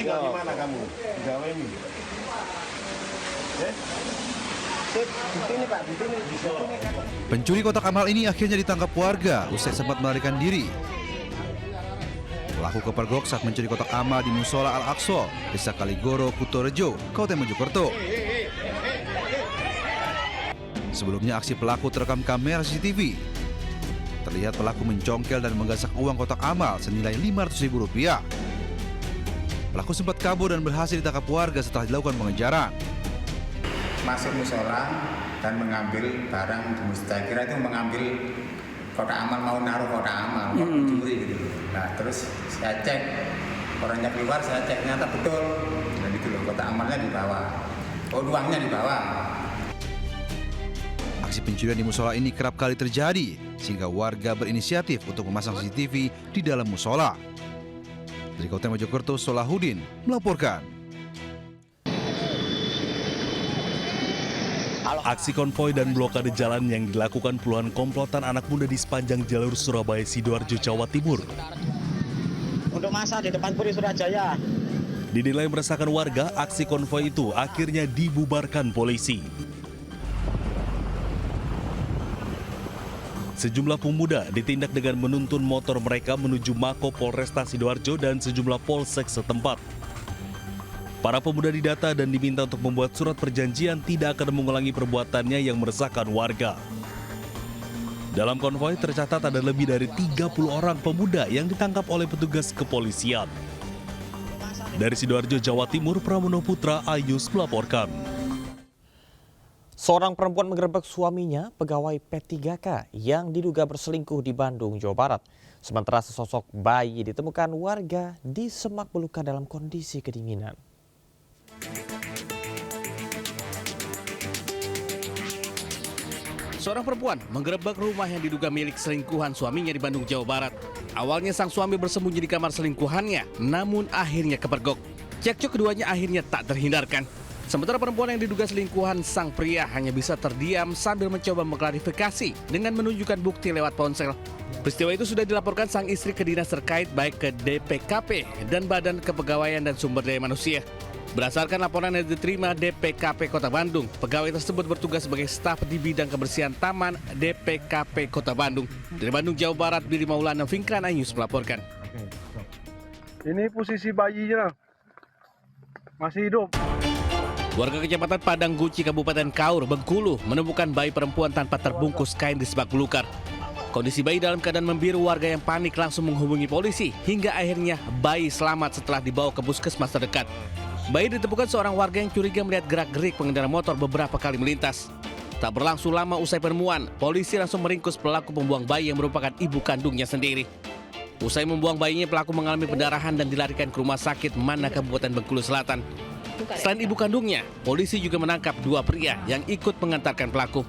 tinggal di mana kamu? Di Jawa ini. Pencuri kotak amal ini akhirnya ditangkap warga usai sempat melarikan diri. Pelaku kepergok saat mencuri kotak amal di Musola Al-Aqsa, Desa Kaligoro, Kutorejo, Kabupaten Mojokerto. Sebelumnya aksi pelaku terekam kamera CCTV. Terlihat pelaku mencongkel dan menggasak uang kotak amal senilai Rp500.000. Pelaku sempat kabur dan berhasil ditangkap warga setelah dilakukan pengejaran. Masuk musola dan mengambil barang di masjid. Saya kira itu mengambil kotak amal, mau naruh kotak amal, mau mencuri gitu. Nah terus saya cek, orangnya keluar, saya cek ternyata betul. Dan itu loh, kotak amalnya dibawa, uangnya dibawa. Aksi pencurian di musola ini kerap kali terjadi, sehingga warga berinisiatif untuk memasang CCTV di dalam musola. Dari Kabupaten Mojokerto, Solahuddin melaporkan. Aksi konvoi dan blokade jalan yang dilakukan puluhan komplotan anak muda di sepanjang jalur Surabaya Sidoarjo, Jawa Timur. Untuk masa di depan Puri Surajaya. Dinilai meresahkan warga, aksi konvoi itu akhirnya dibubarkan polisi. Sejumlah pemuda ditindak dengan menuntun motor mereka menuju Mako Polresta Sidoarjo dan sejumlah polsek setempat. Para pemuda didata dan diminta untuk membuat surat perjanjian tidak akan mengulangi perbuatannya yang meresahkan warga. Dalam konvoi tercatat ada lebih dari 30 orang pemuda yang ditangkap oleh petugas kepolisian. Dari Sidoarjo, Jawa Timur, Pramono Putra, Ayus melaporkan. Seorang perempuan menggerebek suaminya, pegawai P3K, yang diduga berselingkuh di Bandung, Jawa Barat. Sementara sesosok bayi ditemukan warga di semak belukar dalam kondisi kedinginan. Seorang perempuan menggerebek rumah yang diduga milik selingkuhan suaminya di Bandung, Jawa Barat. Awalnya sang suami bersembunyi di kamar selingkuhannya, namun akhirnya kepergok. Cekcok keduanya akhirnya tak terhindarkan. Sementara perempuan yang diduga selingkuhan sang pria hanya bisa terdiam sambil mencoba mengklarifikasi dengan menunjukkan bukti lewat ponsel. Peristiwa itu sudah dilaporkan sang istri ke dinas terkait baik ke DPKP dan Badan Kepegawaian dan Sumber Daya Manusia. Berdasarkan laporan yang diterima DPKP Kota Bandung, pegawai tersebut bertugas sebagai staf di bidang kebersihan Taman DPKP Kota Bandung. Dari Bandung, Jawa Barat, Billy Maulana, Fikran Ayus melaporkan. Ini posisi bayinya masih hidup. Warga Kecamatan Padang Guci, Kabupaten Kaur, Bengkulu menemukan bayi perempuan tanpa terbungkus kain di semak belukar. Kondisi bayi dalam keadaan membiru, warga yang panik langsung menghubungi polisi hingga akhirnya bayi selamat setelah dibawa ke puskesmas terdekat. Bayi ditemukan seorang warga yang curiga melihat gerak-gerik pengendara motor beberapa kali melintas. Tak berlangsung lama usai penemuan, polisi langsung meringkus pelaku pembuang bayi yang merupakan ibu kandungnya sendiri. Usai membuang bayinya, pelaku mengalami pendarahan dan dilarikan ke rumah sakit Mana, Kabupaten Bengkulu Selatan. Selain ibu kandungnya, polisi juga menangkap dua pria yang ikut mengantarkan pelaku.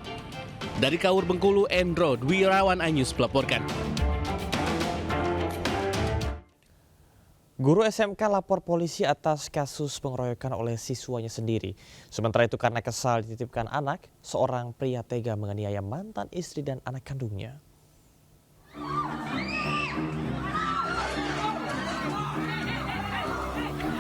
Dari Kaur, Bengkulu, Endro Dwirawan Anyus melaporkan. Guru SMK lapor polisi atas kasus pengeroyokan oleh siswanya sendiri. Sementara itu karena kesal dititipkan anak, seorang pria tega menganiaya mantan istri dan anak kandungnya.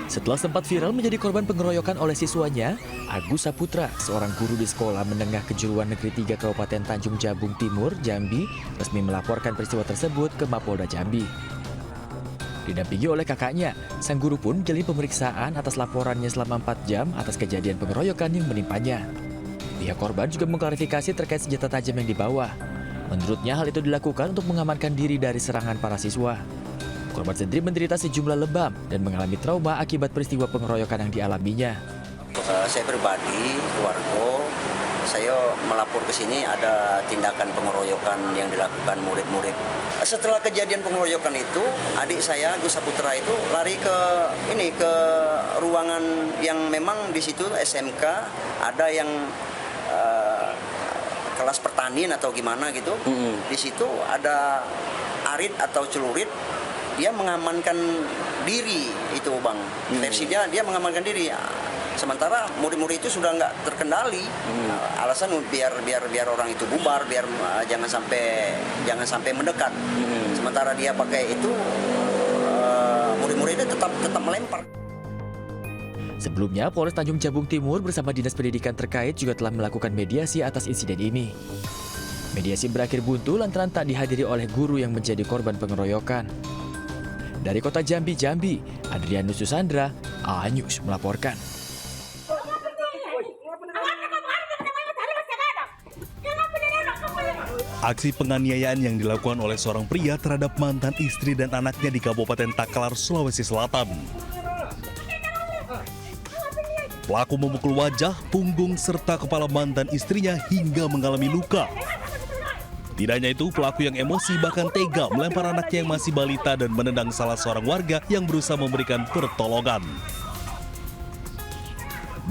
Setelah sempat viral menjadi korban pengeroyokan oleh siswanya, Agus Saputra, seorang guru di Sekolah Menengah Kejuruan Negeri 3 Kabupaten Tanjung Jabung Timur, Jambi, resmi melaporkan peristiwa tersebut ke Mapolda Jambi. Didampingi oleh kakaknya, sang guru pun menjalani pemeriksaan atas laporannya selama 4 jam atas kejadian pengeroyokan yang menimpanya. Pihak korban juga mengklarifikasi terkait senjata tajam yang dibawa. Menurutnya hal itu dilakukan untuk mengamankan diri dari serangan para siswa. Korban sendiri menderita sejumlah lebam dan mengalami trauma akibat peristiwa pengeroyokan yang dialaminya. Saya pribadi, keluarga, saya melapor ke sini ada tindakan pengeroyokan yang dilakukan murid-murid. Setelah kejadian pengeroyokan itu, adik saya Agus Saputra itu lari ke ruangan yang memang di situ SMK ada yang kelas pertanian atau gimana gitu. Di situ ada arit atau celurit. Dia mengamankan diri itu bang, versinya dia mengamankan diri. Sementara murid-murid itu sudah nggak terkendali. Alasan biar orang itu bubar, biar jangan sampai mendekat. Sementara dia pakai itu, murid-muridnya tetap melempar. Sebelumnya, Polres Tanjung Jabung Timur bersama Dinas Pendidikan terkait juga telah melakukan mediasi atas insiden ini. Mediasi berakhir buntu lantaran tak dihadiri oleh guru yang menjadi korban pengeroyokan. Dari kota Jambi, Adrianus Susandra, A-News melaporkan. Aksi penganiayaan yang dilakukan oleh seorang pria terhadap mantan istri dan anaknya di Kabupaten Takalar, Sulawesi Selatan. Pelaku memukul wajah, punggung, serta kepala mantan istrinya hingga mengalami luka. Tidak hanya itu, pelaku yang emosi bahkan tega melempar anaknya yang masih balita dan menendang salah seorang warga yang berusaha memberikan pertolongan.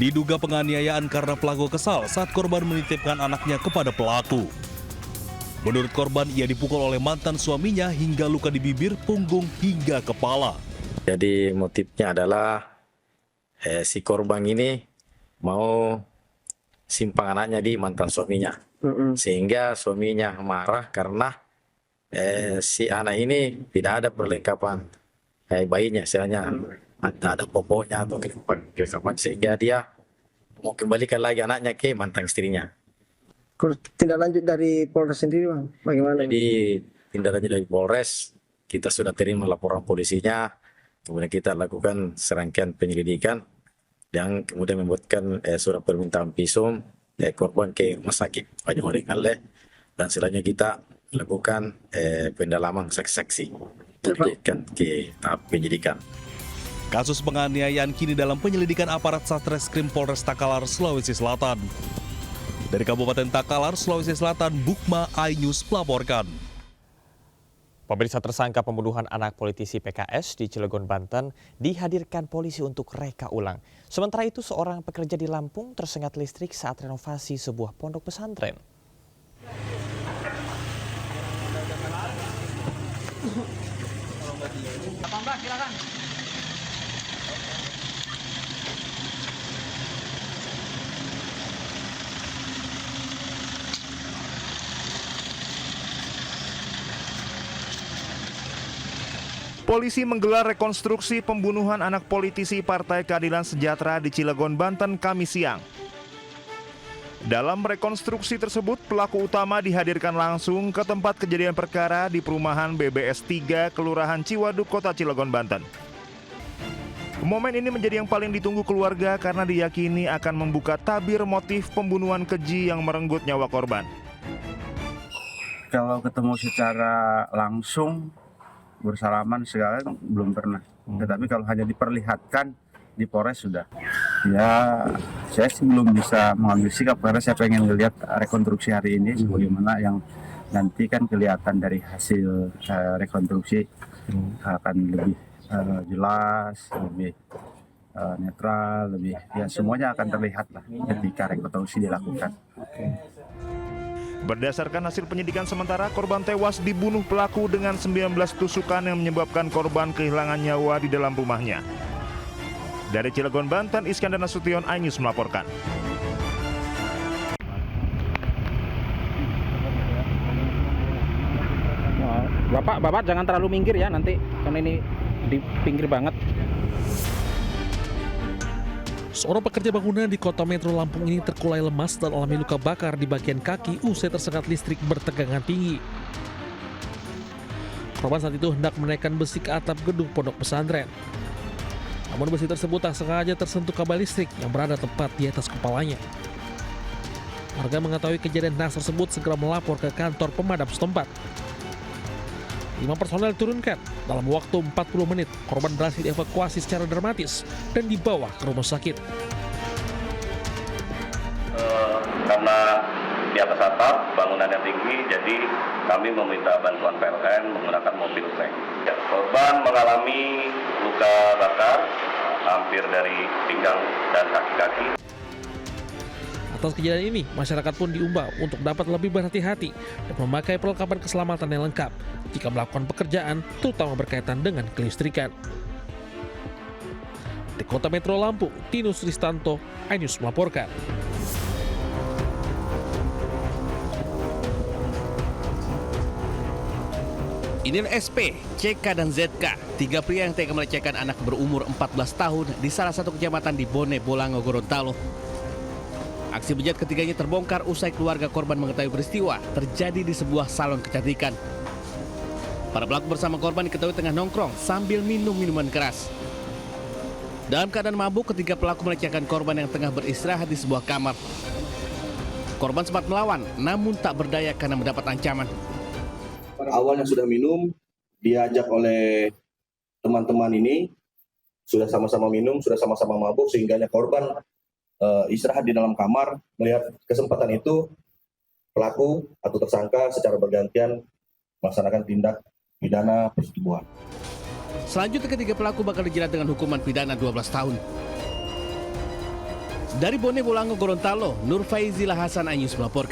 Diduga penganiayaan karena pelaku kesal saat korban menitipkan anaknya kepada pelaku. Menurut korban, ia dipukul oleh mantan suaminya hingga luka di bibir, punggung, hingga kepala. Jadi motifnya adalah si korban ini mau simpang anaknya di mantan suaminya. Sehingga suaminya marah karena si anak ini tidak ada perlengkapan bayinya. Misalnya ada popoknya atau kelengkapan, sehingga dia mau kembalikan lagi anaknya ke mantan istrinya. Tindak lanjut dari Polres sendiri, Bang, bagaimana? Jadi tindak lanjut dari Polres, kita sudah terima laporan polisinya, kemudian kita lakukan serangkaian penyelidikan dan kemudian membuatkan surat permintaan visum korban ke rumah sakit Banyuwangi dan selanjutnya kita lakukan pendalaman saksi-saksi ke tahap penyidikan. Kasus penganiayaan kini dalam penyelidikan aparat Satreskrim Polres Takalar, Sulawesi Selatan. Dari Kabupaten Takalar, Sulawesi Selatan, Bukma, A-News melaporkan. Pemirsa, tersangka pembunuhan anak politisi PKS di Cilegon, Banten dihadirkan polisi untuk reka ulang. Sementara itu, seorang pekerja di Lampung tersengat listrik saat renovasi sebuah pondok pesantren. Polisi menggelar rekonstruksi pembunuhan anak politisi Partai Keadilan Sejahtera di Cilegon, Banten, Kamis siang. Dalam rekonstruksi tersebut, pelaku utama dihadirkan langsung ke tempat kejadian perkara di perumahan BBS 3, Kelurahan Ciwaduk, Kota Cilegon, Banten. Momen ini menjadi yang paling ditunggu keluarga karena diyakini akan membuka tabir motif pembunuhan keji yang merenggut nyawa korban. Kalau ketemu secara langsung, bersalaman segala belum pernah. Tetapi kalau hanya diperlihatkan di Polres sudah. Ya, saya sih belum bisa mengambil sikap karena saya pengen melihat rekonstruksi hari ini sebagaimana yang nanti kan kelihatan dari hasil rekonstruksi akan lebih jelas, lebih netral, lebih ya semuanya akan terlihat lah ketika rekonstruksi dilakukan. Berdasarkan hasil penyidikan sementara, korban tewas dibunuh pelaku dengan 19 tusukan yang menyebabkan korban kehilangan nyawa di dalam rumahnya. Dari Cilegon, Banten, Iskandar Nasution, A-News melaporkan. Bapak jangan terlalu minggir ya nanti, karena ini di pinggir banget. Seorang pekerja bangunan di kota Metro Lampung ini terkulai lemas dan alami luka bakar di bagian kaki usai tersengat listrik bertegangan tinggi. Korban saat itu hendak menaikkan besi ke atap gedung pondok pesantren. Namun besi tersebut tak sengaja tersentuh kabel listrik yang berada tepat di atas kepalanya. Warga mengetahui kejadian naas tersebut segera melapor ke kantor pemadam setempat. 5 personel diturunkan. Dalam waktu 40 menit, korban berhasil dievakuasi secara dramatis dan dibawa ke rumah sakit. Karena di atas atap bangunannya tinggi, jadi kami meminta bantuan PLN menggunakan mobil tank. Korban mengalami luka bakar hampir dari pinggang dan kaki-kaki. Atas kejadian ini, masyarakat pun diimbau untuk dapat lebih berhati-hati dan memakai perlengkapan keselamatan yang lengkap jika melakukan pekerjaan, terutama berkaitan dengan kelistrikan. Di Kota Metro Lampung, Tinus Ristanto, A-News melaporkan. Inilah SP, CK, dan ZK, 3 pria yang tega melecehkan anak berumur 14 tahun di salah satu kecamatan di Bone Bolango, Gorontalo. Aksi bejat ketiganya terbongkar usai keluarga korban mengetahui peristiwa terjadi di sebuah salon kecantikan. Para pelaku bersama korban diketahui tengah nongkrong sambil minum minuman keras. Dalam keadaan mabuk, ketiga pelaku melecehkan korban yang tengah beristirahat di sebuah kamar. Korban sempat melawan, namun tak berdaya karena mendapat ancaman. Awalnya sudah minum, diajak oleh teman-teman ini, sudah sama-sama minum, sudah sama-sama mabuk, sehingga korban istirahat di dalam kamar. Melihat kesempatan itu, pelaku atau tersangka secara bergantian melaksanakan tindak pidana persetubuhan. Selanjutnya ketiga pelaku bakal dijerat dengan hukuman pidana 12 tahun. Dari Bone Bolango, Gorontalo, Nur Faizila Hasan Anyus melaporkan.